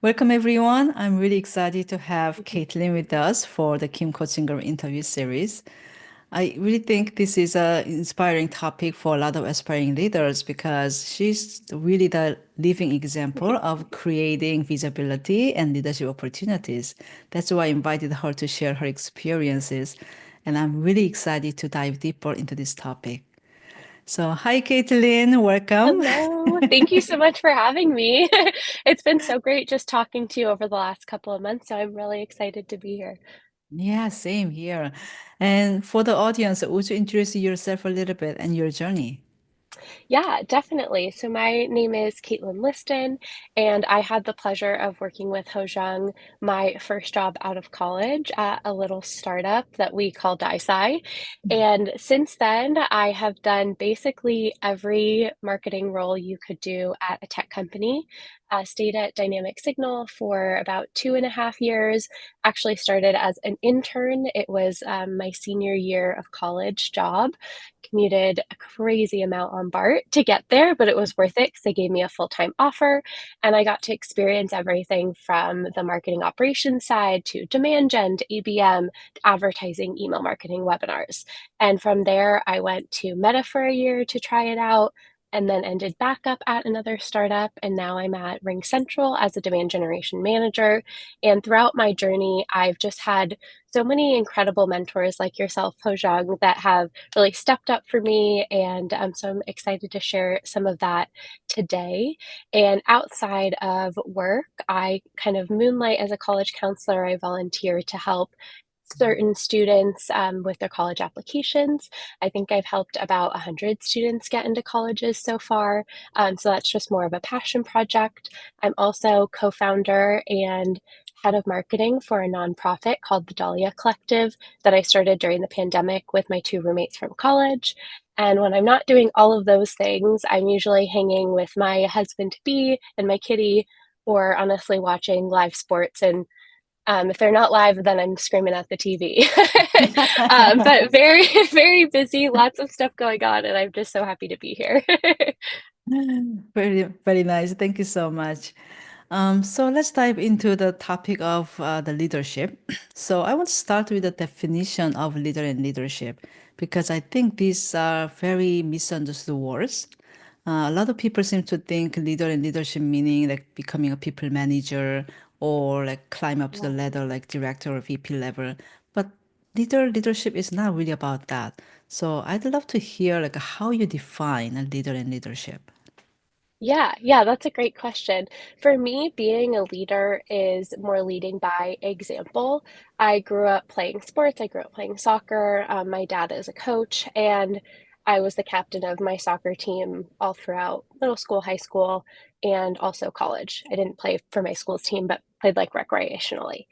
Welcome, everyone. I'm really excited to have Kaitlin with us for the Kim Coaching Girl interview series. I really think this is an inspiring topic for a lot of aspiring leaders because she's really the living example of creating visibility and leadership opportunities. That's why I invited her to share her experiences. And I'm really excited to dive deeper into this topic. So, hi, Kaitlin. Welcome. Hello. Thank you so much for having me. It's been so great just talking to you over the last couple of months, so I'm really excited to be here. Yeah, same here. And for the audience, would you introduce yourself a little bit and your journey? Yeah, definitely. So my name is Kaitlin Liston, and I had the pleasure of working with Hojang, my first job out of college at a little startup that we call Daisai. And since then, I have done basically every marketing role you could do at a tech company. Stayed at Dynamic Signal for about 2.5 years. Actually started as an intern. It was my senior year of college job, commuted a crazy amount on BART to get there, but it was worth it because they gave me a full time offer. And I got to experience everything from the marketing operations side to demand gen to ABM, to advertising, email marketing, webinars. And from there, I went to Meta for a year to try it out. And then ended back up at another startup. And now I'm at RingCentral as a demand generation manager. And throughout my journey, I've just had so many incredible mentors like yourself, Hojang, that have really stepped up for me. And so I'm excited to share some of that today. And outside of work, I kind of moonlight as a college counselor. I volunteer to help certain students with their college applications. I think I've helped about 100 students get into colleges so far. So that's just more of a passion project. I'm also co founder and head of marketing for a nonprofit called the Dahlia Collective that I started during the pandemic with my two roommates from college. And when I'm not doing all of those things, I'm usually hanging with my husband to be and my kitty, or honestly watching live sports. And if they're not live, then I'm screaming at the TV. But very, very busy, lots of stuff going on, and I'm just so happy to be here. Very, very nice. Thank you so much. So let's dive into the topic of the leadership. So I want to start with the definition of leader and leadership because I think these are very misunderstood words. A lot of people seem to think leader and leadership meaning like becoming a people manager or like climb up to the ladder like director or VP level. But leadership is not really about that. So I'd love to hear like how you define a leader and leadership. Yeah, that's a great question. For me, being a leader is more leading by example. I grew up playing sports, I grew up playing soccer. My dad is a coach, and I was the captain of my soccer team all throughout middle school, high school, and also college. I didn't play for my school's team, but played like recreationally.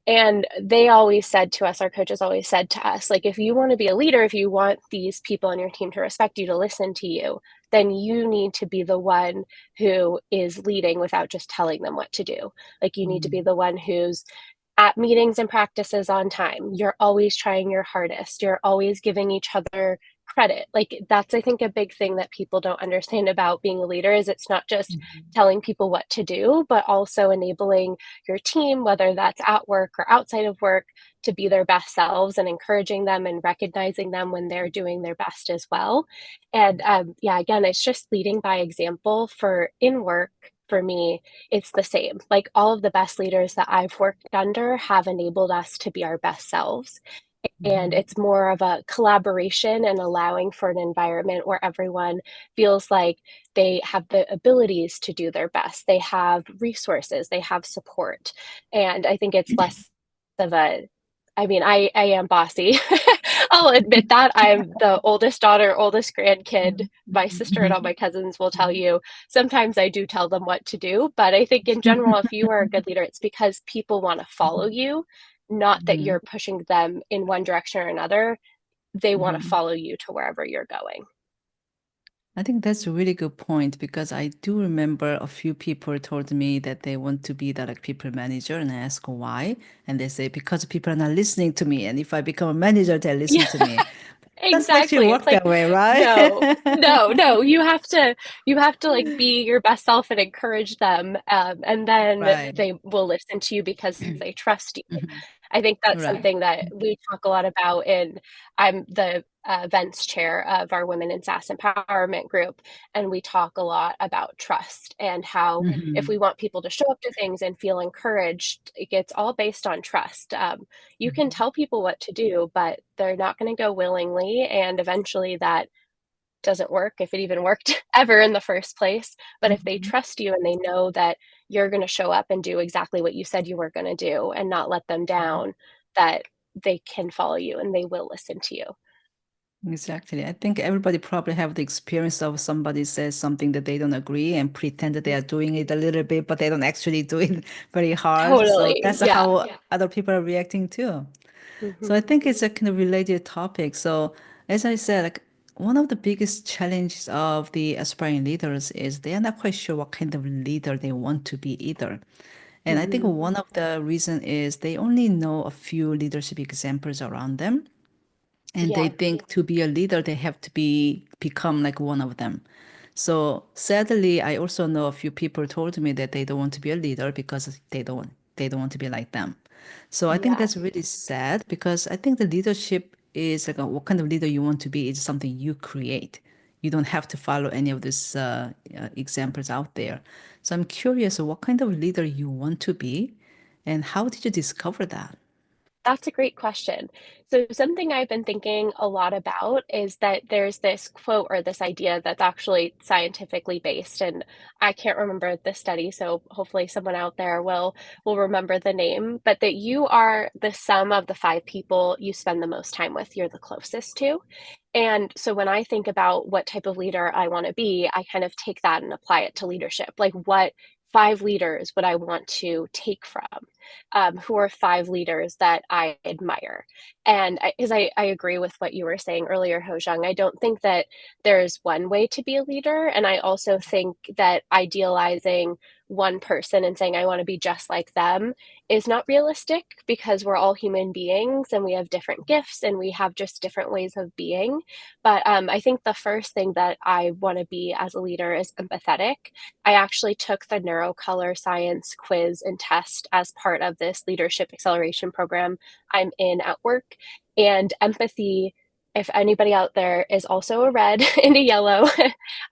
And they always said to us, our coaches always said to us, like, if you want to be a leader, if you want these people on your team to respect you, to listen to you, then you need to be the one who is leading without just telling them what to do. Like, you need to be Mm. the one who's at meetings and practices on time. You're always trying your hardest. You're always giving each other credit. Like, that's, I think, a big thing that people don't understand about being a leader is it's not just telling people what to do, but also enabling your team, whether that's at work or outside of work, to be their best selves and encouraging them and recognizing them when they're doing their best as well. And yeah, again, it's just leading by example for in work. For me, it's the same. Like all of the best leaders that I've worked under have enabled us to be our best selves. And Mhm. it's more of a collaboration and allowing for an environment where everyone feels like they have the abilities to do their best. They have resources, they have support. And I think it's less of a, I mean, I am bossy. I'll admit that. I'm the oldest daughter, oldest grandkid. My sister and all my cousins will tell you sometimes I do tell them what to do. But I think in general, if you are a good leader, it's because people want to follow you, not that Mhm. you're pushing them in one direction or another. They want to Mhm. follow you to wherever you're going. I think that's a really good point because I do remember a few people told me that they want to be the like people manager and I ask why. And they say because people are not listening to me. And if I become a manager, they listen Yeah. to me. doesn't actually Exactly. It's work like, that way, right? no, no, you have to like be your best self and encourage them. And then Right. they will listen to you because they trust you. Mhm. I think that's Right. something that we talk a lot about I'm the events chair of our Women in SaaS Empowerment group, and we talk a lot about trust and how if we Mhm. want people to show up to things and feel encouraged, it's all based on trust. You can Mhm. tell people what to do, but they're not going to go willingly, and eventually that doesn't work if it even worked ever in the first place. But if they Mhm. trust you and they know that you're going to show up and do exactly what you said you were going to do and not let them down, that they can follow you and they will listen to you. Exactly. I think everybody probably have the experience of somebody says something that they don't agree and pretend that they are doing it a little bit, but they don't actually do it very hard. So Totally. that's Yeah. how other people are reacting too. So I Hmm. think it's a kind of related topic. So as I said, like one of the biggest challenges of the aspiring leaders is they are not quite sure what kind of leader they want to be either. And I think Hmm. one of the reason is they only know a few leadership examples around them. And they Yeah, think to be a leader, they have to become like one of them. So sadly, I also know a few people told me that they don't want to be a leader because they don't want to be like them. So I think yeah. that's really sad because I think the leadership is like what kind of leader you want to be is something you create. You don't have to follow any of these examples out there. So I'm curious what kind of leader you want to be, and how did you discover that? That's a great question. So, something I've been thinking a lot about is that there's this quote or this idea that's actually scientifically based, and I can't remember the study, so hopefully someone out there will remember the name, but that you are the sum of the five people you spend the most time with, you're the closest to. And so when I think about what type of leader I want to be, I kind of take that and apply it to leadership. Like, what five leaders would I want to take from? Who are five leaders that I admire? And I agree with what you were saying earlier, Hojang. I don't think that there's one way to be a leader. And I also think that idealizing one person and saying, I want to be just like them is not realistic because we're all human beings and we have different gifts and we have just different ways of being. But I think the first thing that I want to be as a leader is empathetic. I actually took the neurocolor science quiz and test as part of this leadership acceleration program I'm in at work. And empathy, if anybody out there is also a red and a yellow,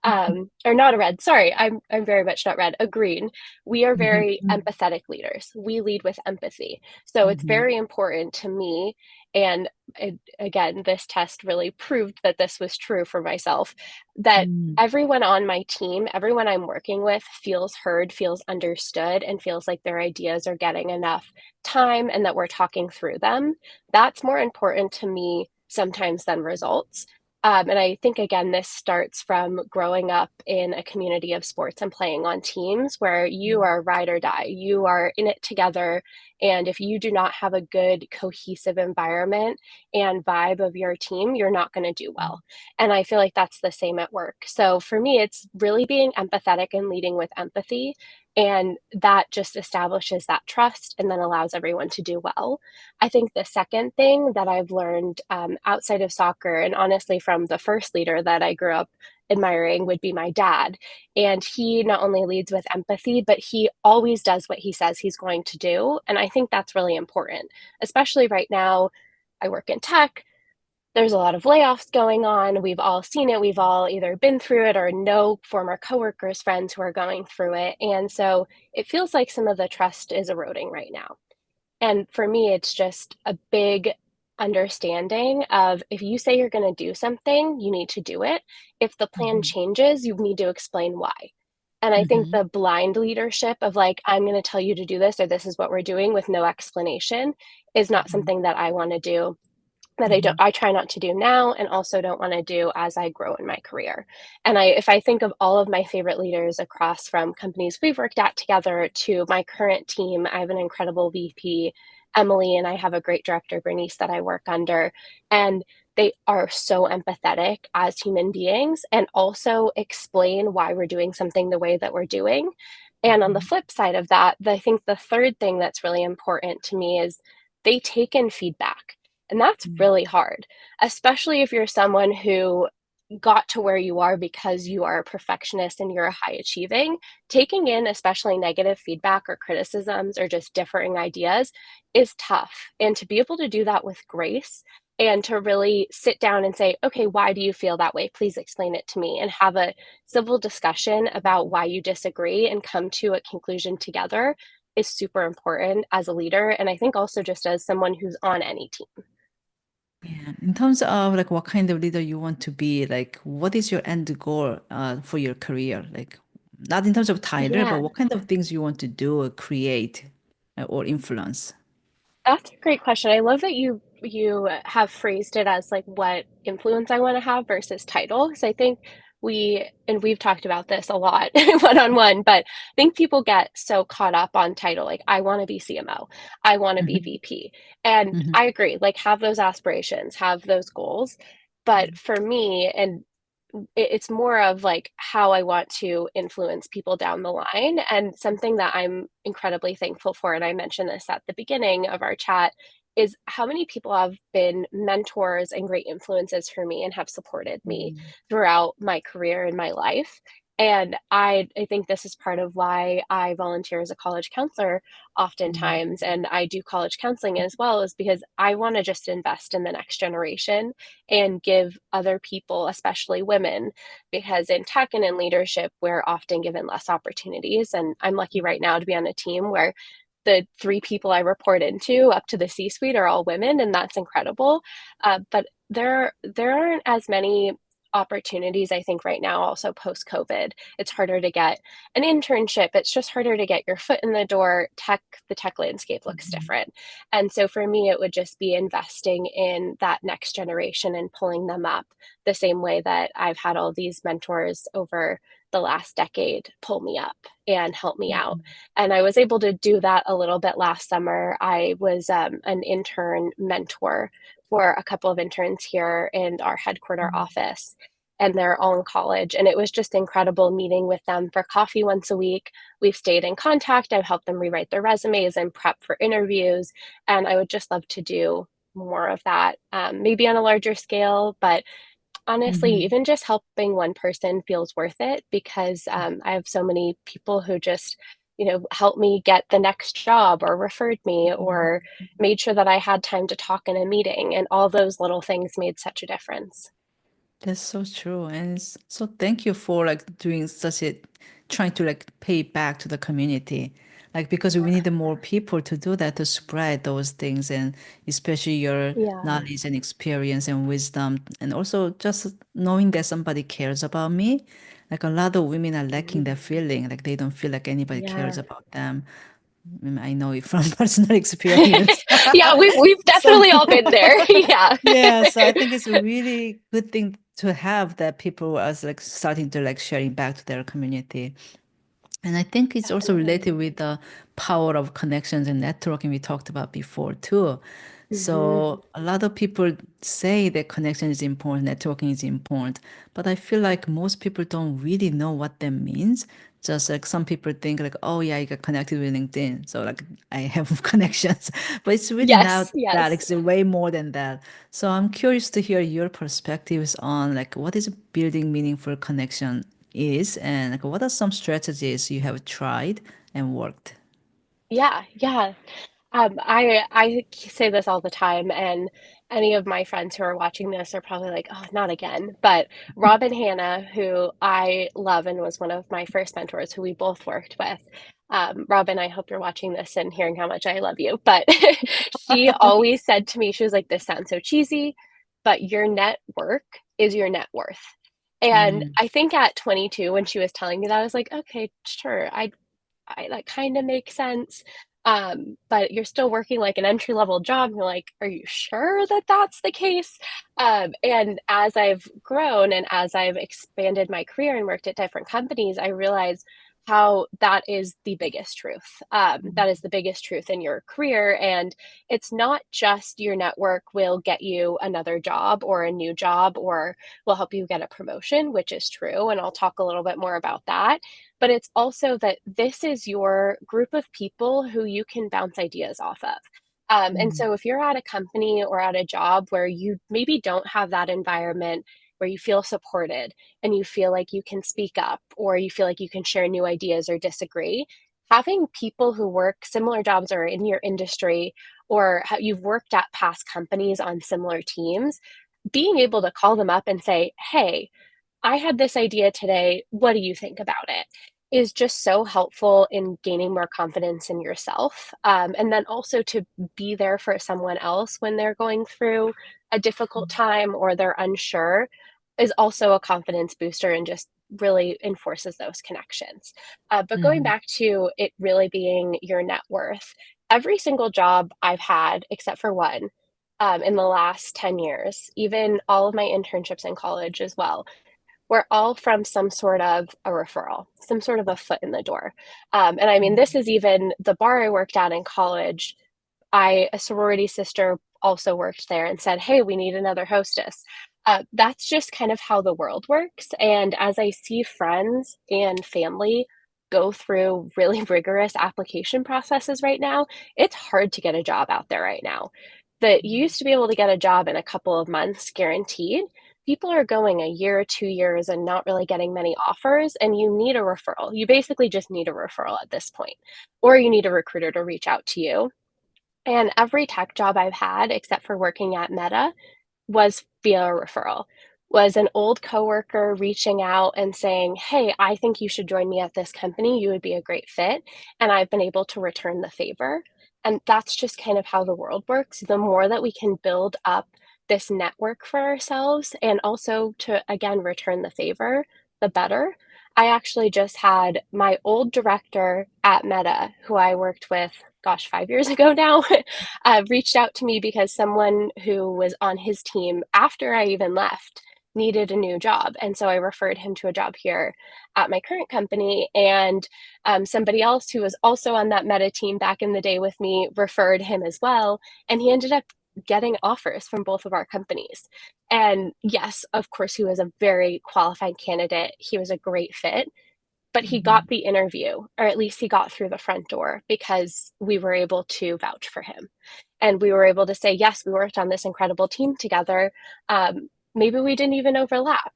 or not a red, sorry, I'm very much not red, a green. We are very Mhm. empathetic leaders. We lead with empathy. So it's Mhm. very important to me. And again, this test really proved that this was true for myself, that Mhm. everyone on my team, everyone I'm working with feels heard, feels understood, and feels like their ideas are getting enough time and that we're talking through them. That's more important to me sometimes than results. And I think, again, this starts from growing up in a community of sports and playing on teams where you are ride or die. You are in it together. And if you do not have a good, cohesive environment and vibe of your team, you're not going to do well. And I feel like that's the same at work. So for me, it's really being empathetic and leading with empathy. And that just establishes that trust and then allows everyone to do well. I think the second thing that I've learned outside of soccer, and honestly from the first leader that I grew up admiring, would be my dad. And he not only leads with empathy, but he always does what he says he's going to do. And I think that's really important, especially right now. I work in tech. There's a lot of layoffs going on. We've all seen it. We've all either been through it or know former coworkers, friends who are going through it. And so it feels like some of the trust is eroding right now. And for me, it's just a big understanding of if you say you're going to do something, you need to do it. If the plan Mhm. changes, you need to explain why. And I think Mhm. the blind leadership of like, I'm going to tell you to do this or this is what we're doing with no explanation is not Mhm. something that I want to do, that Mhm. I try not to do now and also don't want to do as I grow in my career. And if I think of all of my favorite leaders across from companies we've worked at together to my current team, I have an incredible VP, Emily, and I have a great director, Bernice, that I work under. And they are so empathetic as human beings and also explain why we're doing something the way that we're doing. And on the Mhm. flip side of that, I think the third thing that's really important to me is they take in feedback. And that's Mm. really hard, especially if you're someone who got to where you are because you are a perfectionist and you're a high achieving. Taking in especially negative feedback or criticisms or just differing ideas is tough. And to be able to do that with grace and to really sit down and say, okay, why do you feel that way? Please explain it to me, and have a civil discussion about why you disagree and come to a conclusion together is super important as a leader. And I think also just as someone who's on any team. Yeah. In terms of like what kind of leader you want to be, like what is your end goal for your career? Like not in terms of title, but Yeah. what kind of things you want to do or create or influence? That's a great question. I love that you have phrased it as like what influence I want to have versus title. Because I think we've talked about this a lot one on one, but I think people get so caught up on title. Like, I want to be CMO, I want to be Mhm. VP. And Mhm. I agree, like, have those aspirations, have those goals. But for me, and it's more of like how I want to influence people down the line. And something that I'm incredibly thankful for, and I mentioned this at the beginning of our chat, is how many people have been mentors and great influences for me and have supported me Mm. throughout my career and my life. And I think this is part of why I volunteer as a college counselor Mm. oftentimes, and I do college counseling as well, is because I want to just invest in the next generation and give other people, especially women, because in tech and in leadership, we're often given less opportunities. And I'm lucky right now to be on a team where the three people I report into up to the C suite are all women, and that's incredible. But there aren't as many opportunities, I think, right now, also post COVID. It's harder to get an internship. It's just harder to get your foot in the door. The tech landscape looks Mhm. different. And so for me, it would just be investing in that next generation and pulling them up the same way that I've had all these mentors over the last decade pull me up and help me out. Mhm. And I was able to do that a little bit last summer. I was an intern mentor for a couple of interns here in our headquarter Mhm. office, and they're all in college. And it was just incredible meeting with them for coffee once a week. We've stayed in contact. I've helped them rewrite their resumes and prep for interviews. And I would just love to do more of that, maybe on a larger scale. But honestly, Mhm. even just helping one person feels worth it, because I have so many people who just, helped me get the next job or referred me Mhm. or made sure that I had time to talk in a meeting. And all those little things made such a difference. That's so true. And so thank you for like doing such a trying to like pay back to the community. Like because we need more people to do that to spread those things and especially your Yeah. knowledge and experience and wisdom and also just knowing that somebody cares about me. Like a lot of women are lacking Mhm. that feeling, like they don't feel like anybody cares Yeah. about them. I know it from personal experience. Yeah, we've So definitely all been there. Yeah. yeah, so I think it's a really good thing to have that people are like starting to like sharing back to their community. And I think it's also Definitely. related with the power of connections and networking we talked about before too. Hmm. So a lot of people say that connection is important, networking is important, but I feel like most people don't really know what that means. Just like some people think like, oh yeah, I got connected with LinkedIn, so like I have connections, but it's really Yes, not that. yes. It's way more than that. So I'm curious to hear your perspectives on like what is building meaningful connection is and like what are some strategies you have tried and worked? Yeah, yeah. I say this all the time, and any of my friends who are watching this are probably like, "Oh, not again." But Robin Hanna, who I love and was one of my first mentors, who we both worked with. Robin, I hope you're watching this and hearing how much I love you. But she always said to me, she was like, "This sounds so cheesy, but your network is your net worth." And Mm, I think at 22, when she was telling me that, I was like, "Okay, sure. That kind of makes sense." But you're still working like an entry level job. You're like, are you sure that that's the case? And as I've grown and as I've expanded my career and worked at different companies, I realize how that is the biggest truth. That is the biggest truth in your career. And it's not just your network will get you another job or a new job or will help you get a promotion, which is true. And I'll talk a little bit more about that, but it's also that this is your group of people who you can bounce ideas off of. And so if you're at a company or at a job where you maybe don't have that environment where you feel supported and you feel like you can speak up or you feel like you can share new ideas or disagree, having people who work similar jobs or in your industry or you've worked at past companies on similar teams, being able to call them up and say, hey, I had this idea today. What do you think about it? Is just so helpful in gaining more confidence in yourself. And then also to be there for someone else when they're going through a difficult time or they're unsure is also a confidence booster and just really enforces those connections. But going Mm-hmm. back to it really being your net worth, every single job I've had, except for one, in the last 10 years, even all of my internships in college as well, we're all from some sort of a referral, some sort of a foot in the door. And I mean, this is even the bar I worked at in college. A sorority sister also worked there and said, hey, we need another hostess. That's just kind of how the world works. And as I see friends and family go through really rigorous application processes right now, it's hard to get a job out there right now. That you used to be able to get a job in a couple of months guaranteed. People are going a year, 2 years, and not really getting many offers, and you need a referral. You basically just need a referral at this point, or you need a recruiter to reach out to you. And every tech job I've had, except for working at Meta, was via a referral, was an old coworker reaching out and saying, hey, I think you should join me at this company. You would be a great fit. And I've been able to return the favor. And that's just kind of how the world works. The more that we can build up this network for ourselves and also to, again, return the favor, the better. I actually just had my old director at Meta, who I worked with, gosh, 5 years ago now, reached out to me because someone who was on his team after I even left needed a new job. And so I referred him to a job here at my current company. And somebody else who was also on that Meta team back in the day with me referred him as well. And he ended up getting offers from both of our companies. And yes, of course, he was a very qualified candidate. He was a great fit, but he got the interview, or at least he got through the front door because we were able to vouch for him. And we were able to say, yes, we worked on this incredible team together. Maybe we didn't even overlap.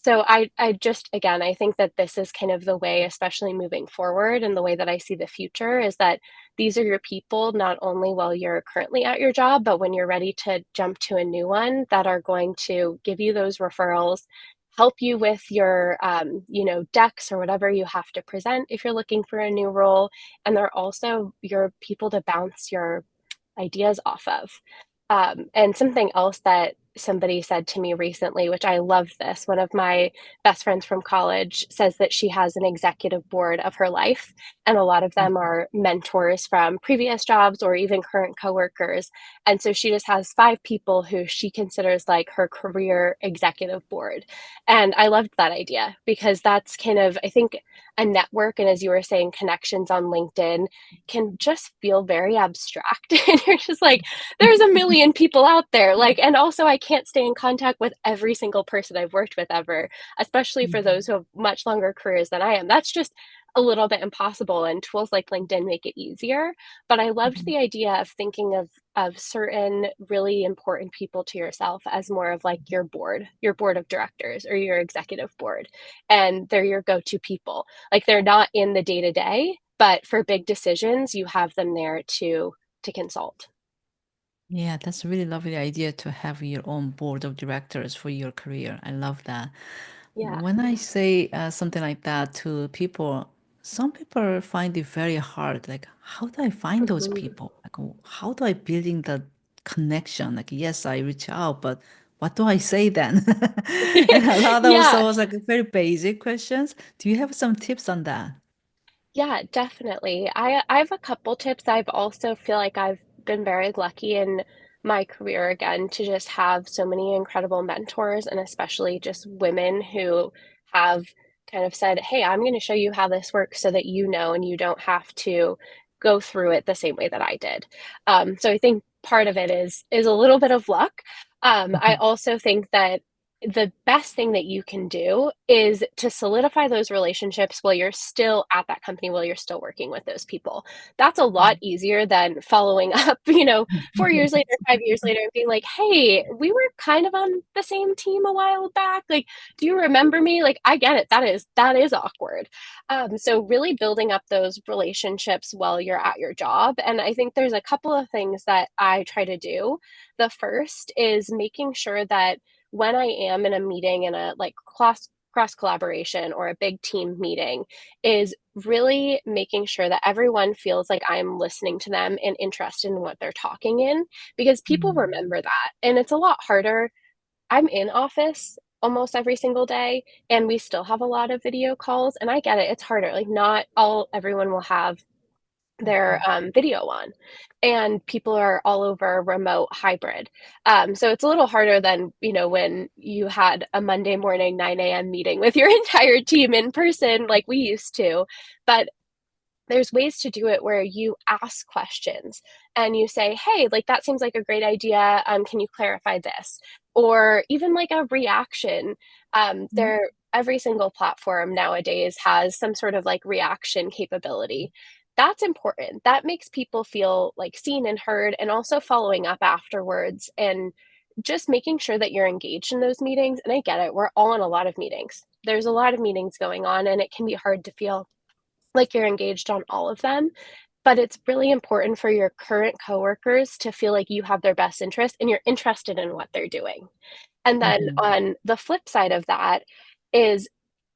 So I just, again, I think that this is kind of the way, especially moving forward, and the way that I see the future is that these are your people, not only while you're currently at your job, but when you're ready to jump to a new one, that are going to give you those referrals, help you with your, decks or whatever you have to present if you're looking for a new role. And they're also your people to bounce your ideas off of. And something else that somebody said to me recently, which I loved this, one of my best friends from college says that she has an executive board of her life, and a lot of them are mentors from previous jobs or even current coworkers. And so she just has 5 people who she considers like her career executive board. And I loved that idea because that's kind of, I think, a network. And as you were saying, connections on LinkedIn can just feel very abstract. And you're just like, there's a million people out there. Like, and also I can't stay in contact with every single person I've worked with ever, especially for those who have much longer careers than I am. That's just a little bit impossible. And tools like LinkedIn make it easier. But I loved the idea of thinking of certain really important people to yourself as more of like your board of directors or your executive board. And they're your go-to people. Like they're not in the day-to-day, but for big decisions, you have them there to consult. Yeah, that's a really lovely idea to have your own board of directors for your career. I love that. Yeah. When I say something like that to people, some people find it very hard. Like, how do I find those Mhm. people? Like, how do I building the connection? Like, yes, I reach out, but what do I say then? And a lot of Yeah. those like very basic questions. Do you have some tips on that? Yeah, definitely. I have a couple tips. I've also feel like I've been very lucky in my career again to just have so many incredible mentors and especially just women who have kind of said, "Hey, I'm going to show you how this works so that you know and you don't have to go through it the same way that I did." So I think part of it is a little bit of luck. I also think that the best thing that you can do is to solidify those relationships while you're still at that company, while you're still working with those people. That's a lot easier than following up, 4 years later, 5 years later, and being like, hey, we were kind of on the same team a while back. Like, do you remember me? Like, I get it. That is awkward. So really building up those relationships while you're at your job. And I think there's a couple of things that I try to do. The first is making sure that when I am in a meeting, in a like cross collaboration or a big team meeting, is really making sure that everyone feels like I'm listening to them and interested in what they're talking in, because people remember that. And it's a lot harder. I'm in office almost every single day, and we still have a lot of video calls, and I get it. It's harder. Like, not all everyone will have their video on, and people are all over remote hybrid. So it's a little harder than when you had a Monday morning 9 a.m. meeting with your entire team in person like we used to. But there's ways to do it where you ask questions and you say, hey, like, that seems like a great idea. Can you clarify this? Or even like a reaction. There, every single platform nowadays has some sort of like reaction capability. That's important. That makes people feel like seen and heard, and also following up afterwards and just making sure that you're engaged in those meetings. And I get it, we're all in a lot of meetings. There's a lot of meetings going on, and it can be hard to feel like you're engaged on all of them. But it's really important for your current coworkers to feel like you have their best interest and you're interested in what they're doing. And then on the flip side of that is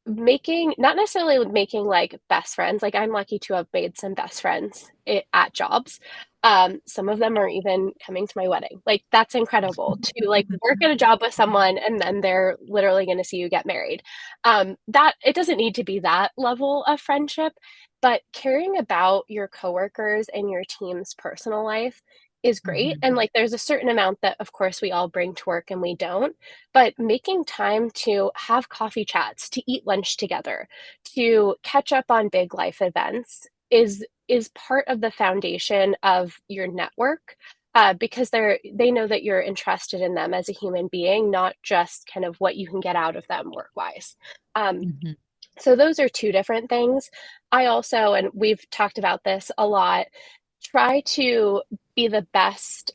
making, not necessarily making like best friends. Like, I'm lucky to have made some best friends at jobs. Some of them are even coming to my wedding. Like, that's incredible to like work at a job with someone and then they're literally going to see you get married. That it doesn't need to be that level of friendship, but caring about your coworkers and your team's personal life is great. And like, there's a certain amount that of course we all bring to work and we don't, but making time to have coffee chats, to eat lunch together, to catch up on big life events is part of the foundation of your network, because they know that you're interested in them as a human being, not just kind of what you can get out of them work wise. So those are two different things. I also, and we've talked about this a lot, try to be the best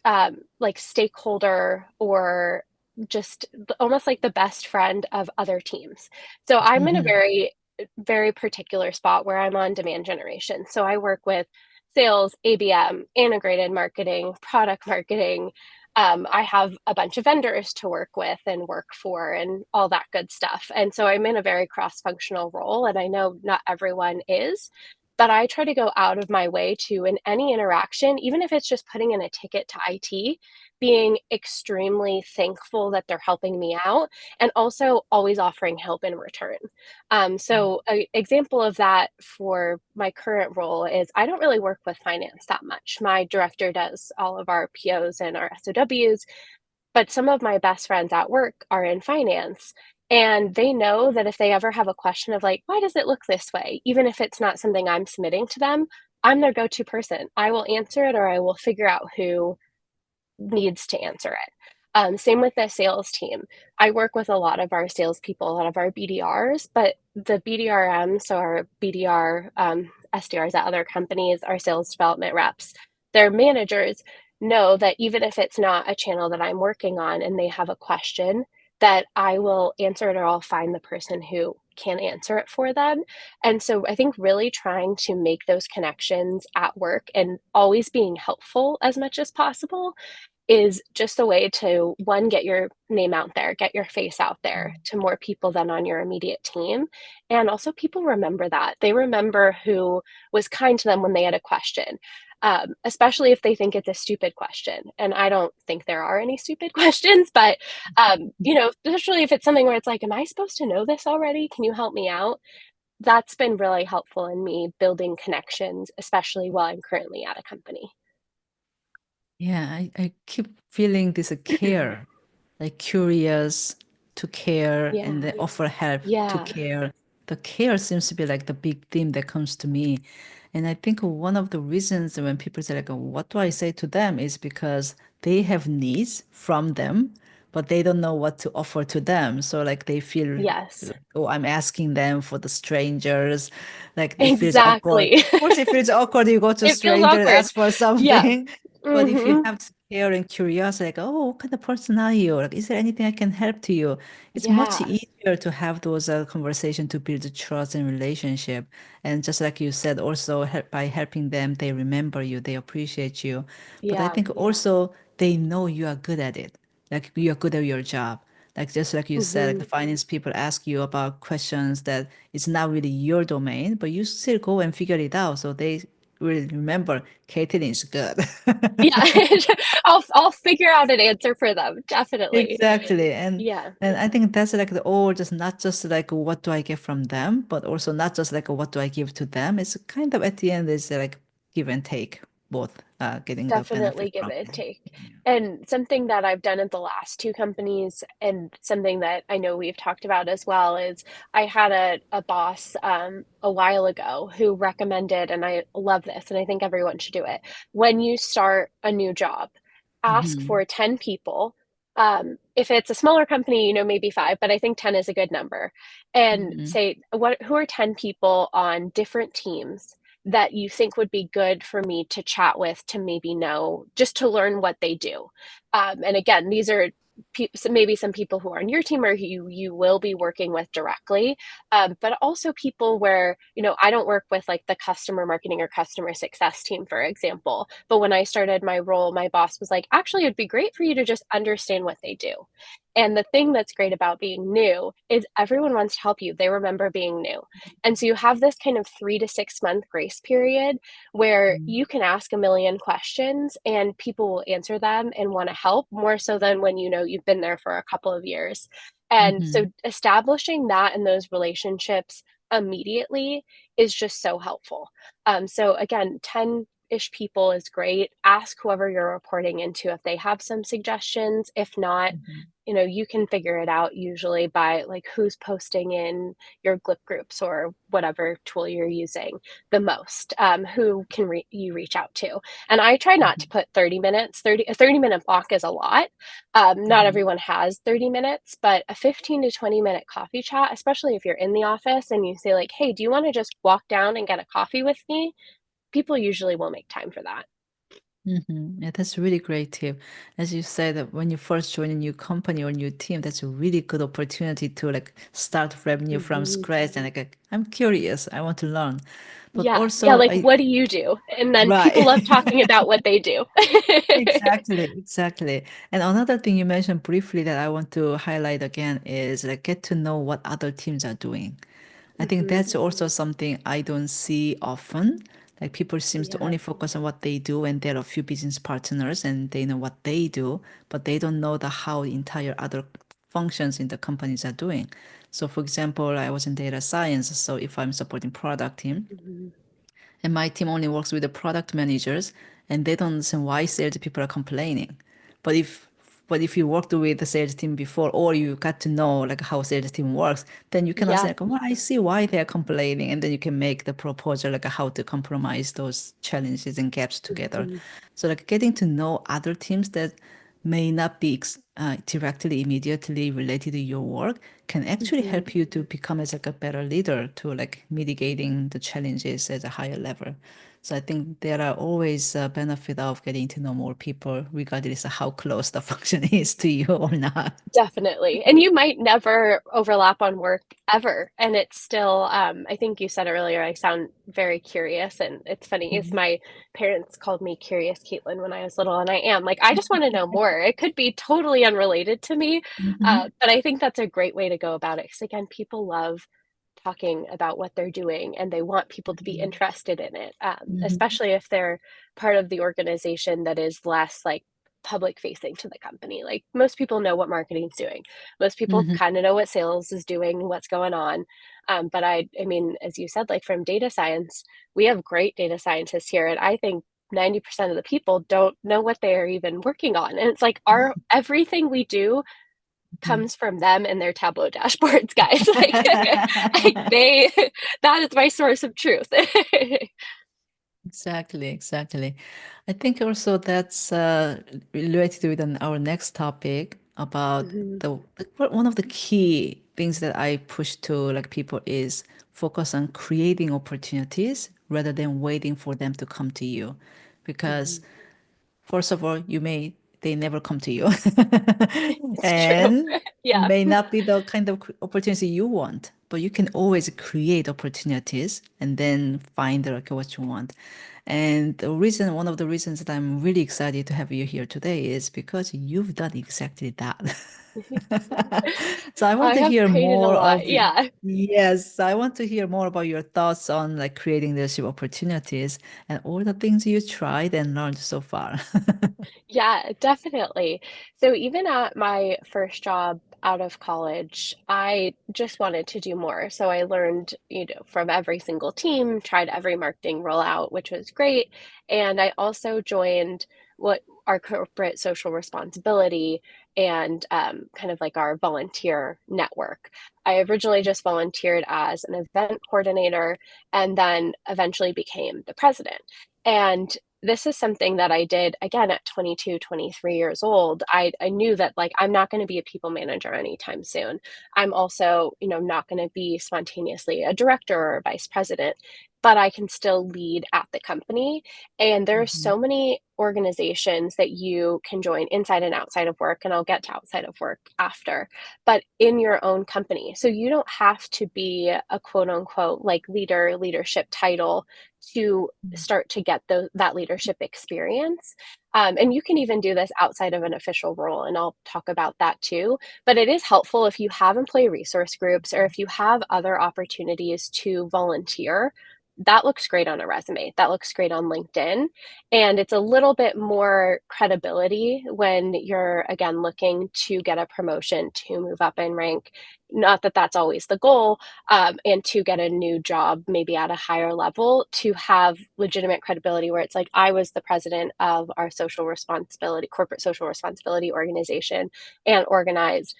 like stakeholder, or just almost like the best friend of other teams. So I'm in a very, very particular spot where I'm on demand generation. So I work with sales, ABM, integrated marketing, product marketing. I have a bunch of vendors to work with and work for and all that good stuff. And so I'm in a very cross-functional role, and I know not everyone is, but I try to go out of my way to, in any interaction, even if it's just putting in a ticket to IT, being extremely thankful that they're helping me out, and also always offering help in return. So an example of that for my current role is I don't really work with finance that much. My director does all of our POs and our SOWs, but some of my best friends at work are in finance. And they know that if they ever have a question of like, why does it look this way? Even if it's not something I'm submitting to them, I'm their go-to person. I will answer it, or I will figure out who needs to answer it. Same with the sales team. I work with a lot of our salespeople, a lot of our BDRs, but the BDRM, so our BDR SDRs at other companies, our sales development reps, their managers know that even if it's not a channel that I'm working on and they have a question, that I will answer it, or I'll find the person who can answer it for them. And so I think really trying to make those connections at work and always being helpful as much as possible is just a way to, one, get your name out there, get your face out there to more people than on your immediate team. And also, people remember that. They remember who was kind to them when they had a question, especially if they think it's a stupid question. And I don't think there are any stupid questions, but, especially if it's something where it's like, am I supposed to know this already? Can you help me out? That's been really helpful in me building connections, especially while I'm currently at a company. Yeah, I keep feeling this care, like curious to care and Yeah. then offer help to Yeah. care. The care seems to be like the big theme that comes to me. And I think one of the reasons when people say like, what do I say to them is because they have needs from them, but they don't know what to offer to them. So like they feel Yes, like, oh, I'm asking them for the strangers. Like it feels awkward. exactly. Of course, it feels awkward. You go to a It feels stranger and awkward. ask for Yeah. something. But if you Hmm. have care and curiosity, like, oh, what kind of person are you? Like, is there anything I can help to you? It's much Yeah. easier to have those conversations to build the trust and relationship. And just like you said, also by helping them, they remember you, they appreciate you. But I Yeah. think also they know you are good at it. Like you are good at your job. Like just like you said, like Hmm. the finance people ask you about questions that it's not really your domain, but you still go and figure it out. So they will remember Caitlin is good. Yeah. I'll figure out an answer for them. Definitely. Exactly. Yeah. And I think that's like the all just not just like what do I get from them, but also not just like what do I give to them. It's kind of at the end is like give and take, both getting the benefit Definitely give from and it. take. And something that I've done at the last two companies, and something that I know we've talked about as well, is I had a boss a while ago who recommended, and I love this, and I think everyone should do it. When you start a new job, ask Mm-hmm. for 10 people. If it's a smaller company, maybe five, but I think 10 is a good number. And Mm-hmm. say, who are 10 people on different teams that you think would be good for me to chat with, to maybe know, just to learn what they do. And again, these are maybe some people who are on your team or who you will be working with directly, but also people where, I don't work with like the customer marketing or customer success team, for example. But when I started my role, my boss was like, actually, it'd be great for you to just understand what they do. And the thing that's great about being new is everyone wants to help you. They remember being new. And so you have this kind of 3 to 6 month grace period where you can ask a million questions and people will answer them and want to help more so than when you've been there for a couple of years. And Mm-hmm. so establishing that and those relationships immediately is just so helpful. So again, 10-ish people is great. Ask whoever you're reporting into if they have some suggestions. If not, you can figure it out usually by like who's posting in your glip groups or whatever tool you're using the most, who can you reach out to. And I try not to put 30 minutes. A 30-minute block is a lot. Not Mm-hmm. everyone has 30 minutes, but a 15 to 20-minute coffee chat, especially if you're in the office and you say like, hey, do you want to just walk down and get a coffee with me? People usually will make time for that. Mm-hmm. Yeah, that's a really great tip. As you said, that when you first join a new company or new team, that's a really good opportunity to like start revenue from Mhm. scratch. And like, I'm curious, I want to learn. But Yeah. Yeah. also, Like, I what do you do? And then people right. love talking about what they do. Exactly, exactly. And another thing you mentioned briefly that I want to highlight again is like get to know what other teams are doing. I think Hmm. that's also something I don't see often. Like people seems to Yeah. only focus on what they do, and there are a few business partners and they know what they do, but they don't know the how entire other functions in the companies are doing. So for example, I was in data science, so if I'm supporting product team, Hmm. and my team only works with the product managers, and they don't understand why sales people are complaining. But if you worked with the sales team before, or you got to know like how sales team works, then you can also Yeah. like, well, I see why they are complaining, and then you can make the proposal like how to compromise those challenges and gaps together. Hmm. So like getting to know other teams that may not be directly immediately related to your work can actually Hmm. help you to become as like a better leader to like mitigating the challenges at a higher level. So I think there are always a benefit of getting to know more people regardless of how close the function is to you or not. Definitely. And you might never overlap on work ever. And it's still, I think you said earlier, I sound very curious. And it's funny, is my parents called me Curious Caitlin when I was little, and I am like, I just want to know more. It could be totally unrelated to me. Mm-hmm. But I think that's a great way to go about it. Because again, people love talking about what they're doing and they want people to be interested in it, Mm-hmm. especially if they're part of the organization that is less like public facing to the company. Like most people know what marketing's doing. Most people Mm-hmm. kind of know what sales is doing, what's going on. But I mean, as you said, like from data science, we have great data scientists here, and I think 90% of the people don't know what they are even working on. And it's like our everything we do comes from them and their Tableau dashboards, guys. Like they, that is my source of truth. Exactly, exactly. I think also that's related with our next topic. about Mhm. one of the key things that I push to like people is focus on creating opportunities rather than waiting for them to come to you. Because Mhm. first of all, they never come to you. It's true. And Yeah. may not be the kind of opportunity you want, but you can always create opportunities and then find like what you want. And one of the reasons that I'm really excited to have you here today is because you've done exactly that. So I want I to have hear created a more lot. of, Yeah. yes, I want to hear more about your thoughts on like creating leadership opportunities and all the things you tried and learned so far. Yeah, definitely. So even at my first job out of college, I just wanted to do more. So I learned, from every single team, tried every marketing rollout, which was great. And I also joined what our corporate social responsibility and kind of like our volunteer network. I originally just volunteered as an event coordinator and then eventually became the president. And this is something that I did again at 22, 23 years old. I knew that like I'm not going to be a people manager anytime soon. I'm also, not going to be spontaneously a director or a vice president, but I can still lead at the company. And there are Mhm. so many organizations that you can join inside and outside of work, and I'll get to outside of work after, but in your own company. So you don't have to be a quote unquote like leadership title to start to get that leadership experience. And you can even do this outside of an official role, and I'll talk about that too. But it is helpful if you have employee resource groups or if you have other opportunities to volunteer. That looks great on a resume. That looks great on LinkedIn. And it's a little bit more credibility when you're, again, looking to get a promotion to move up in rank. Not that that's always the goal, and to get a new job, maybe at a higher level, to have legitimate credibility where it's like, I was the president of our corporate social responsibility organization and organized,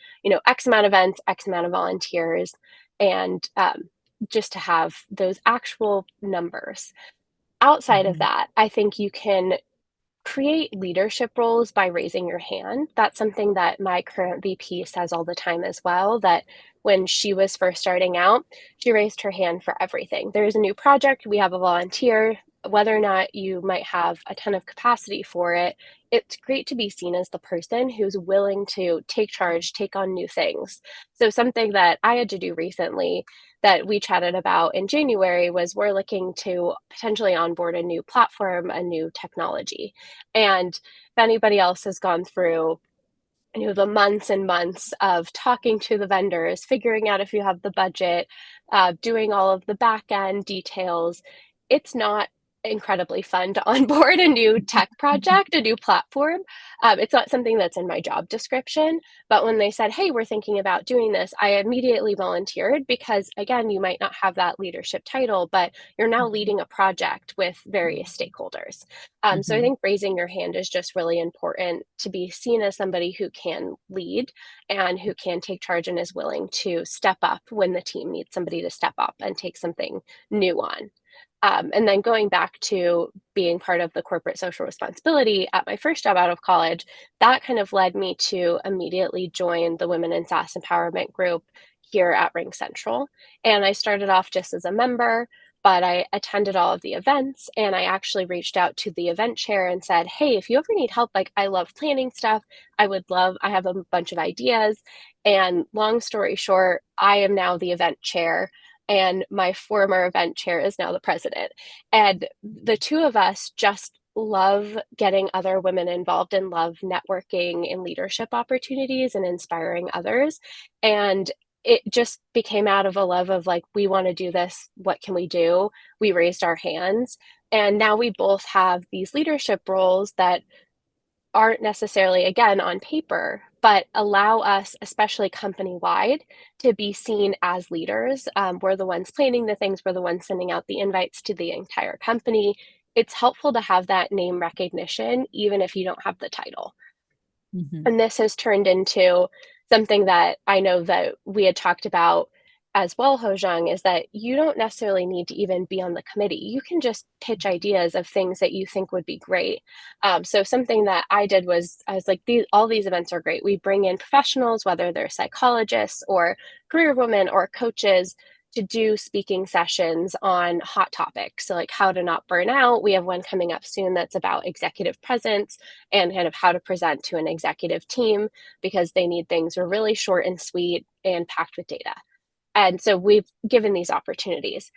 X amount of events, X amount of volunteers, and just to have those actual numbers. Outside of Mhm. that, I think you can create leadership roles by raising your hand. That's something that my current VP says all the time as well, that when she was first starting out, she raised her hand for everything. There's a new project, we have a volunteer, whether or not you might have a ton of capacity for it, it's great to be seen as the person who's willing to take charge, take on new things. So something that I had to do recently that we chatted about in January was we're looking to potentially onboard a new platform, a new technology. And if anybody else has gone through, the months and months of talking to the vendors, figuring out if you have the budget, doing all of the back end details, it's not incredibly fun to onboard a new tech project, a new platform. It's not something that's in my job description. But when they said, hey, we're thinking about doing this, I immediately volunteered because, again, you might not have that leadership title, but you're now leading a project with various stakeholders. So I Mhm. think raising your hand is just really important to be seen as somebody who can lead and who can take charge and is willing to step up when the team needs somebody to step up and take something new on. And then going back to being part of the corporate social responsibility at my first job out of college, that kind of led me to immediately join the Women in SaaS Empowerment group here at RingCentral. And I started off just as a member, but I attended all of the events, and I actually reached out to the event chair and said, hey, if you ever need help, like I love planning stuff, I have a bunch of ideas. And long story short, I am now the event chair, and my former event chair is now the president. And the two of us just love getting other women involved and love networking and leadership opportunities and inspiring others. And it just became out of a love of like, we want to do this. What can we do? We raised our hands. And now we both have these leadership roles that aren't necessarily, again, on paper, but allow us, especially company wide, to be seen as leaders. We're the ones planning the things, we're the ones sending out the invites to the entire company. It's helpful to have that name recognition, even if you don't have the title. Mhm. And this has turned into something that I know that we had talked about as well, Hojang, is that you don't necessarily need to even be on the committee. You can just pitch ideas of things that you think would be great. So something that I did was I was like, all these events are great. We bring in professionals, whether they're psychologists or career women or coaches, to do speaking sessions on hot topics. So, like how to not burn out. We have one coming up soon that's about executive presence and kind of how to present to an executive team because they need things really short and sweet and packed with data. And so we've given these opportunities.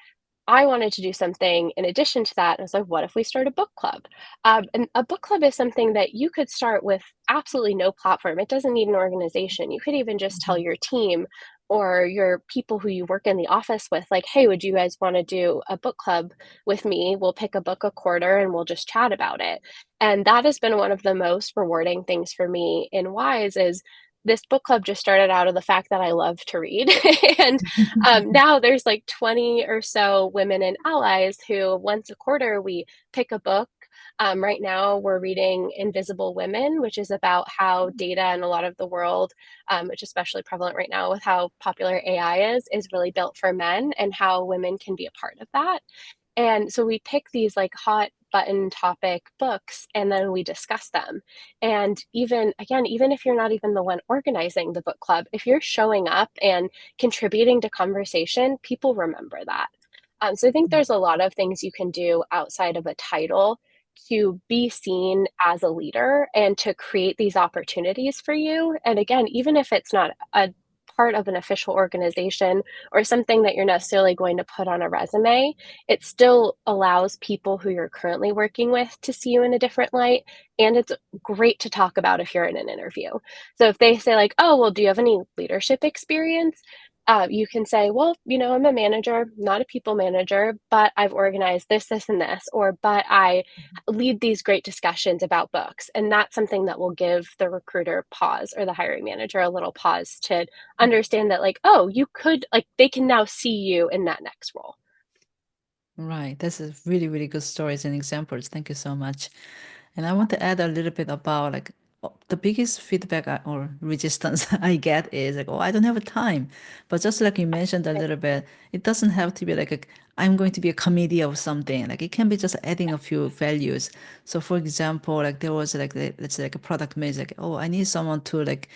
I wanted to do something in addition to that. And I was like, what if we start a book club? And a book club is something that you could start with absolutely no platform. It doesn't need an organization. You could even just tell your team or your people who you work in the office with, like, hey, would you guys want to do a book club with me? We'll pick a book a quarter and we'll just chat about it. And that has been one of the most rewarding things for me in Wise is this book club just started out of the fact that I love to read. And now there's like 20 or so women and allies who once a quarter we pick a book. Right now we're reading Invisible Women, which is about how data in a lot of the world, which is especially prevalent right now with how popular AI is really built for men and how women can be a part of that. And so we pick these like hot button topic books and then we discuss them. And even again, even if you're not even the one organizing the book club, if you're showing up and contributing to conversation, people remember that. So I think there's a lot of things you can do outside of a title to be seen as a leader and to create these opportunities for you. And again, even if it's not a part of an official organization or something that you're necessarily going to put on a resume, it still allows people who you're currently working with to see you in a different light. And it's great to talk about if you're in an interview. So if they say, like, oh, well, do you have any leadership experience? You can say, well, I'm a manager, not a people manager, but I've organized this, this, and this, or but I lead these great discussions about books. And that's something that will give the recruiter pause or the hiring manager a little pause to understand that, like, oh, you could, like, they can now see you in that next role. Right. That's a really, really good stories and examples. Thank you so much. And I want to add a little bit about like the biggest feedback or resistance I get is like, oh, I don't have time. But just like you mentioned a Right. little bit, it doesn't have to be like I'm going to be a committee of something. Like it can be just adding a few values. So for example, like there was like let's say like a product manager, like, oh, I need someone to like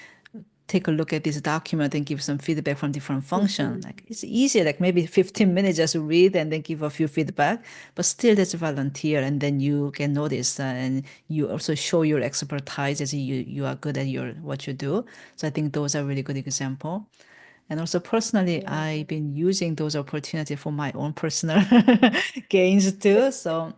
take a look at this document and give some feedback from different function. Mhm. Like it's easier, like maybe 15 minutes just to read and then give a few feedback, but still that's volunteer and then you can notice and you also show your expertise as you are good at your what you do. So I think those are really good example. And also personally, Yeah. I've been using those opportunities for my own personal gains too. So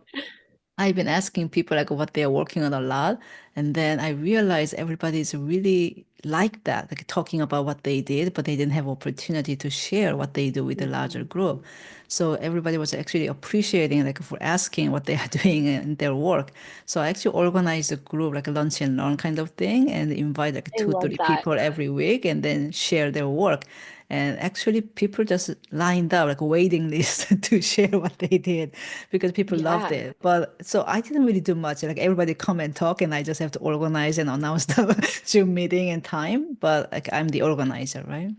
I've been asking people like what they're working on a lot. And then I realized everybody's really like that, like talking about what they did, but they didn't have opportunity to share what they do with the larger Mhm. group. So everybody was actually appreciating like for asking what they are doing in their work. So I actually organized a group, like a lunch and learn kind of thing, and invite like I two, love three that. people every week and then share their work. And actually, people just lined up like a waiting list to share what they did because people loved Yeah. it. But so I didn't really do much. Like everybody come and talk, and I just have to organize and announce the Zoom meeting and time. But like I'm the organizer, right?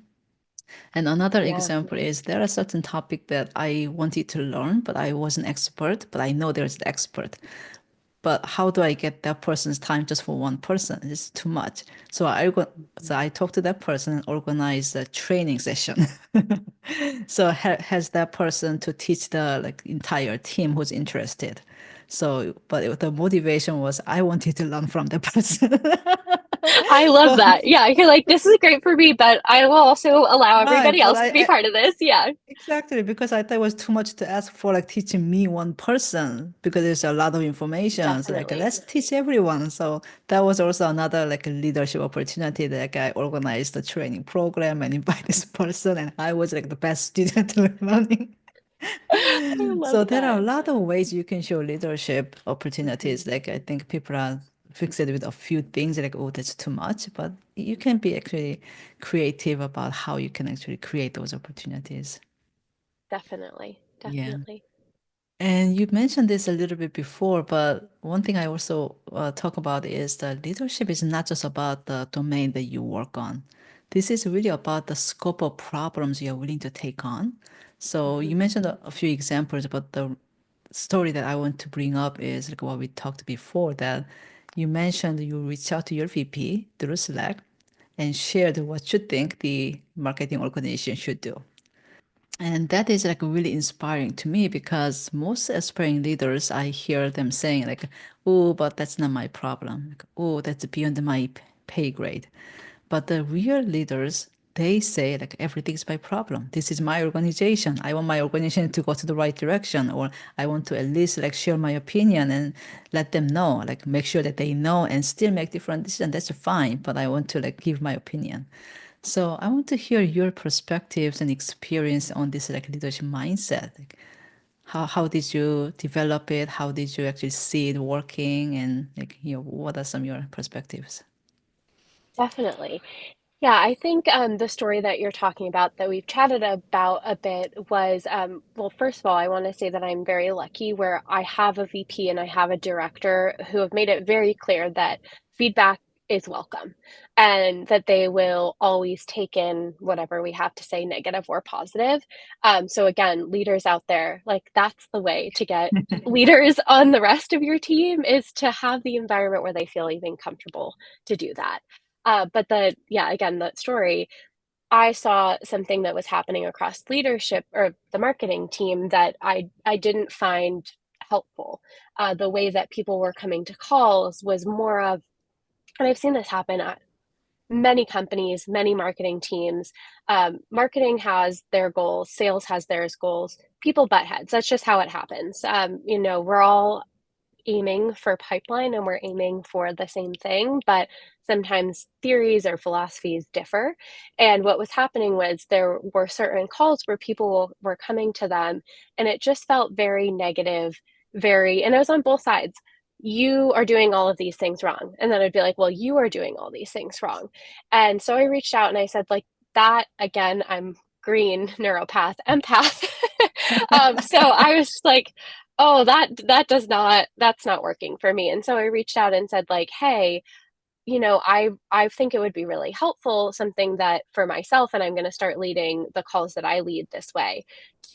And another Yeah. example is there are certain topic that I wanted to learn, but I wasn't expert. But I know there's the expert, but how do I get that person's time just for one person? It's too much. So I talked to that person and organized a training session. So has that person to teach the like entire team who's interested. So, but the motivation was I wanted to learn from the person. I love But that. Yeah, you're like, this is great for me, but I will also allow right, everybody but else to be part of this. Yeah, exactly, because I thought it was too much to ask for like teaching me one person because there's a lot of information. So like definitely. let's teach everyone. So that was also another like a leadership opportunity that like, I organized the training program and invite this person and I was like the best student learning. I love So there are that. a lot of ways you can show leadership opportunities. Mhm. Like I think people are fixed with a few things like, oh, that's too much, but you can be actually creative about how you can actually create those opportunities. Definitely. Yeah. Definitely. And you mentioned this a little bit before, but one thing I also talk about is that leadership is not just about the domain that you work on. this is really about the scope of problems you're willing to take on. So you mentioned a few examples, but the story that I want to bring up is like what we talked before, that you mentioned you reached out to your VP through Slack and shared what you think the marketing organization should do. And that is like really inspiring to me because most aspiring leaders, I hear them saying like, "Oh, but that's not my problem. Like, oh, that's beyond my pay grade." But the real leaders, they say like everything's my problem. This is my organization. I want my organization to go to the right direction, or I want to at least like share my opinion and let them know, like make sure that they know and still make different decisions. That's fine, but I want to like give my opinion. So I want to hear your perspectives and experience on this like leadership mindset. Like how did you develop it? How did you actually see it working? And like, what are some of your perspectives? Definitely. Yeah, I think the story that you're talking about that we've chatted about a bit was, well, first of all, I want to say that I'm very lucky where I have a VP and I have a director who have made it very clear that feedback is welcome and that they will always take in whatever we have to say, negative or positive. So, again, leaders out there, like that's the way to get leaders on the rest of your team is to have the environment where they feel even comfortable to do that. But yeah, again, that story, I saw something that was happening across leadership or the marketing team that I didn't find helpful. The way that people were coming to calls was more of, and I've seen this happen at many companies, many marketing teams. Marketing has their goals, sales has theirs goals. People butt heads. That's just how it happens. We're all aiming for pipeline and we're aiming for the same thing, but sometimes theories or philosophies differ. And what was happening was there were certain calls where people were coming to them and it just felt very negative, and it was on both sides. You are doing all of these things wrong. And then I'd be like, well, you are doing all these things wrong. And so I reached out and I said, like, that again, I'm green neuropath empath. So I was just like, oh, that's not working for me. And so I reached out and said like, hey, I think it would be really helpful, something that for myself, and I'm going to start leading the calls that I lead this way,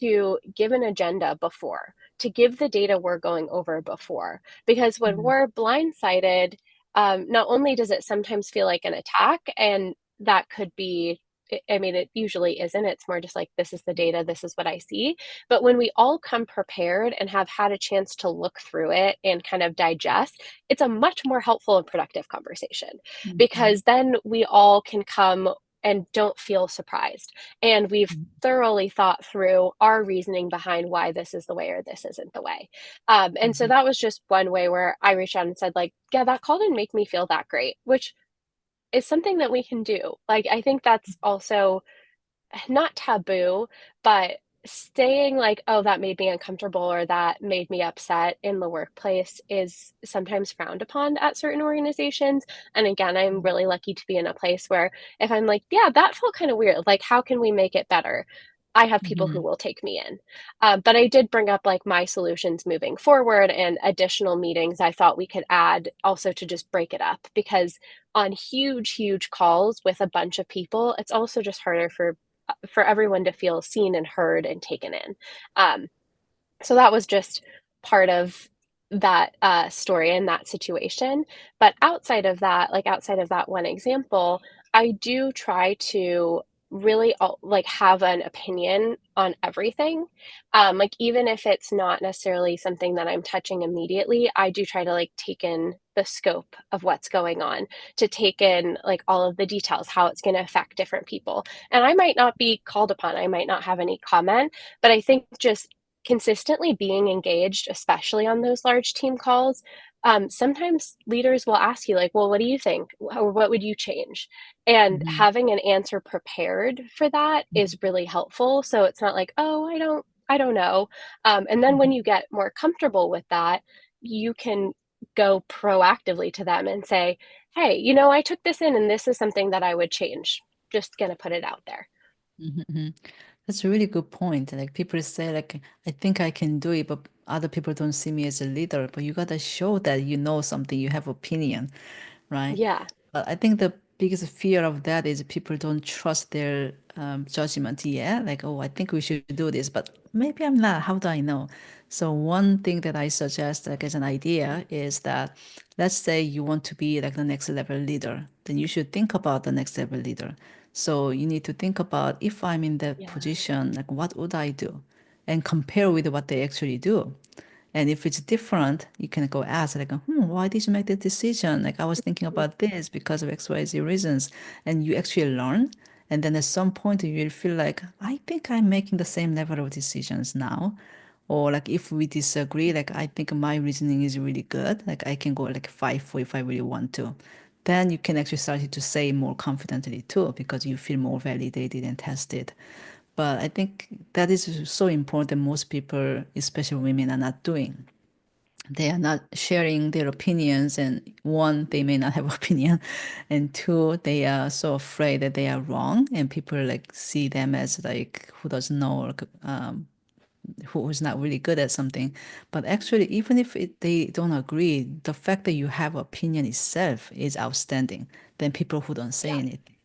to give an agenda before, to give the data we're going over before. Because when we're blindsided, not only does it sometimes feel like an attack, and that could be, I mean, it usually isn't. It's more just like, this is the data, this is what I see. But when we all come prepared and have had a chance to look through it and kind of digest, it's a much more helpful and productive conversation because then we all can come and don't feel surprised. And we've thoroughly thought through our reasoning behind why this is the way or this isn't the way. And so that was just one way where I reached out and said, like, yeah, that call didn't make me feel that great, which is something that we can do. Like, I think that's also not taboo, but saying like, oh, that made me uncomfortable or that made me upset in the workplace is sometimes frowned upon at certain organizations. And again, I'm really lucky to be in a place where if I'm like, yeah, that felt kind of weird, like, how can we make it better? I have people who will take me in. But I did bring up like my solutions moving forward and additional meetings I thought we could add also to just break it up because on huge, huge calls with a bunch of people, it's also just harder for everyone to feel seen and heard and taken in. Um, so that was just part of that story and that situation. But outside of that one example, I do try to really like have an opinion on everything. Like even if it's not necessarily something that I'm touching immediately, I do try to like take in the scope of what's going on, to take in like all of the details, how it's going to affect different people. And I might not be called upon, I might not have any comment, but I think just consistently being engaged, especially on those large team calls, sometimes leaders will ask you, like, well, what do you think? Or what would you change? And having an answer prepared for that is really helpful. So it's not like, oh, I don't know. And then when you get more comfortable with that, you can go proactively to them and say, hey, I took this in and this is something that I would change. Just going to put it out there. Mhm. That's a really good point. Like people say, like, I think I can do it, but other people don't see me as a leader. But you gotta show that you know something, you have opinion, right? Yeah. But I think the biggest fear of that is people don't trust their judgment yet. Like, oh, I think we should do this, but maybe I'm not. How do I know? So one thing that I suggest, like as an idea, is that let's say you want to be like the next level leader, then you should think about the next level leader. So you need to think about if I'm in that Yeah. position, like what would I do, and compare with what they actually do. And if it's different, you can go ask like, why did you make that decision? Like I was thinking about this because of XYZ reasons. And you actually learn. And then at some point you will feel like, I think I'm making the same level of decisions now. Or like if we disagree, like I think my reasoning is really good. Like I can go like 5 4 if I really want to. Then you can actually start to say more confidently too, because you feel more validated and tested. But I think that is so important. Most people, especially women, are not doing. They are not sharing their opinions, and one, they may not have opinion, and two, they are so afraid that they are wrong, and people like see them as like who doesn't know or who's not really good at something. But actually, even if they don't agree, the fact that you have opinion itself is outstanding than people who don't say Yeah. anything.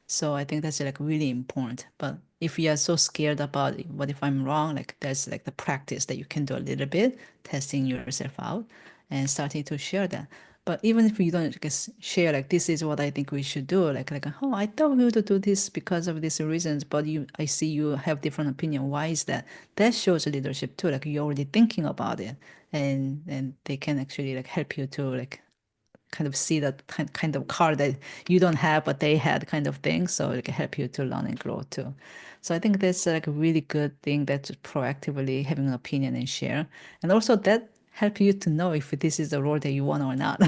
So I think that's like really important. But if you are so scared about what if I'm wrong, like there's like the practice that you can do a little bit, testing yourself out and starting to share that. But even if you don't share like this is what I think we should do, like oh I thought we would do this because of these reasons, but I see you have different opinion. Why is that? That shows leadership too. Like you're already thinking about it, and they can actually like help you to like kind of see that kind of car that you don't have but they had kind of thing, so it can help you to learn and grow too. So I think that's like a really good thing, that proactively having an opinion and share, and also that help you to know if this is the role that you want or not.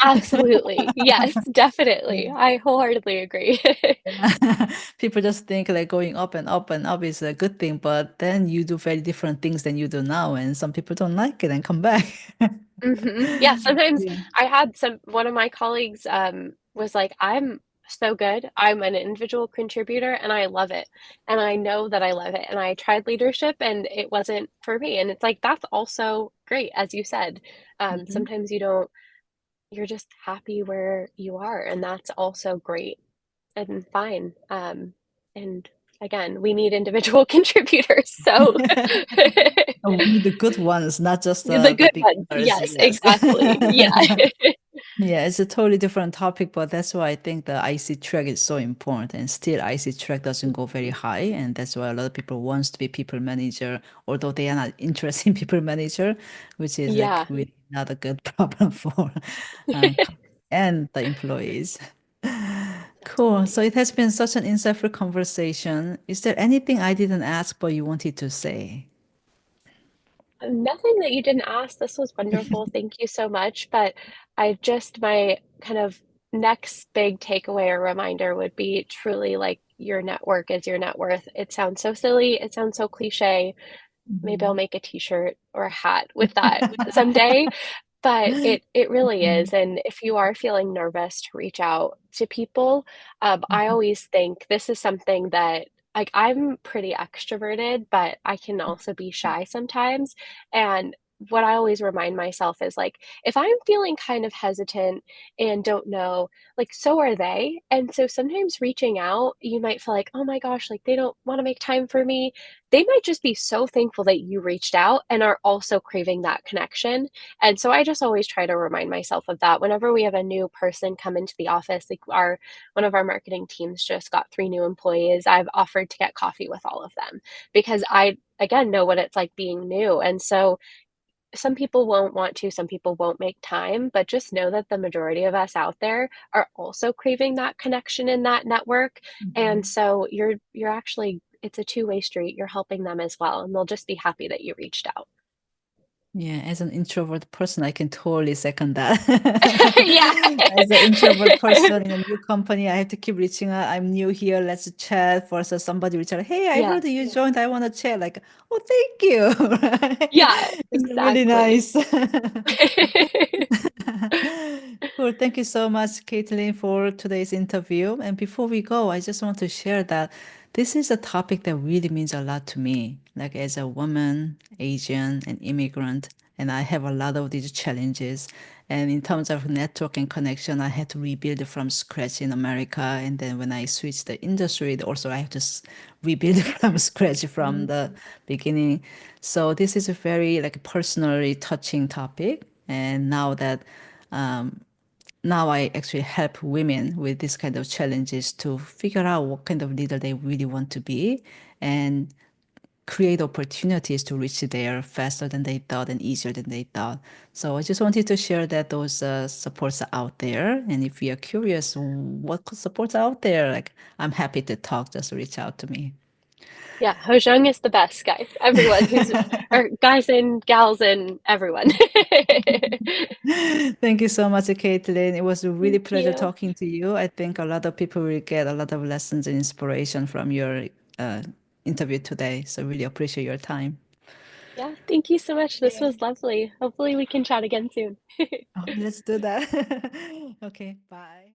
Absolutely. Yes, definitely. Yeah. I wholeheartedly agree. People just think like going up and up and up is a good thing, but then you do very different things than you do now, and some people don't like it and come back. Yeah, sometimes Yeah. I had one of my colleagues, was like, "I'm so good. I'm an individual contributor and I love it. And I know that I love it. And I tried leadership and it wasn't for me." And it's like, that's also great, as you said. Mhm. Sometimes you're just happy where you are, and that's also great and fine. And again, we need individual contributors, so Oh, we need the good ones, not just the the good ones. beginners. Yes, Yes. exactly. Yeah. Yeah, it's a totally different topic, but that's why I think the IC track is so important. And still, IC track doesn't go very high, and that's why a lot of people wants to be people manager, although they are not interested in people manager, which is like Yeah, really not a good problem for company and the employees. Cool. So definitely. it has been such an insightful conversation. Is there anything I didn't ask but you wanted to say? Nothing that you didn't ask. This was wonderful. Thank you so much. But my kind of next big takeaway or reminder would be truly like your network is your net worth. It sounds so silly. It sounds so cliche. Maybe I'll Mhm. make a t-shirt or a hat with that someday. But it really Mhm. is, and if you are feeling nervous to reach out to people, I Mhm. always think this is something that like, I'm pretty extroverted, but I can also be shy sometimes, and what I always remind myself is, like, if I'm feeling kind of hesitant and don't know, like, so are they, and so sometimes reaching out, you might feel like, "Oh my gosh, like, they don't wanna make time for me." They might just be so thankful that you reached out and are also craving that connection, and so I just always try to remind myself of that whenever we have a new person come into the office, like our one of our marketing teams just got 3 new employees. I've offered to get coffee with all of them because I again know what it's like being new. And so some people won't want to, some people won't make time, but just know that the majority of us out there are also craving that connection in that network. And Mhm. so you're actually it's a two-way street. You're helping them as well, and they'll just be happy that you reached out. Yeah, as an introvert person, I can totally second that. Yeah. As an introvert person in a new company, I have to keep reaching out. I'm new here. Let's chat. For so somebody reach out, hey, I heard Yeah. you joined. I want to chat. Like, oh, thank you. Yeah, It's really exactly. nice. Cool. Thank you so much, Caitlin, for today's interview. And before we go, I just want to share that this is a topic that really means a lot to me. Like as a woman, Asian, and immigrant, and I have a lot of these challenges. And in terms of network and connection, I had to rebuild from scratch in America. And then when I switched the industry, also I have to rebuild from scratch from the beginning. So this is a very like personally touching topic. And now I actually help women with this kind of challenges to figure out what kind of leader they really want to be and create opportunities to reach there faster than they thought and easier than they thought. So I just wanted to share that those supports are out there. And if you're curious what supports are out there, like I'm happy to talk, just reach out to me. Yeah, Hojung is the best, guys. Everyone who's, or guys and gals and everyone. Thank you so much, Caitlin. It was a really Thank pleasure you. talking to you. I think a lot of people will get a lot of lessons and inspiration from your uh, interview today. So really appreciate your time. Yeah, thank you so much. This Yeah. was lovely. Hopefully we can chat again soon. Oh, let's do that. Okay, bye.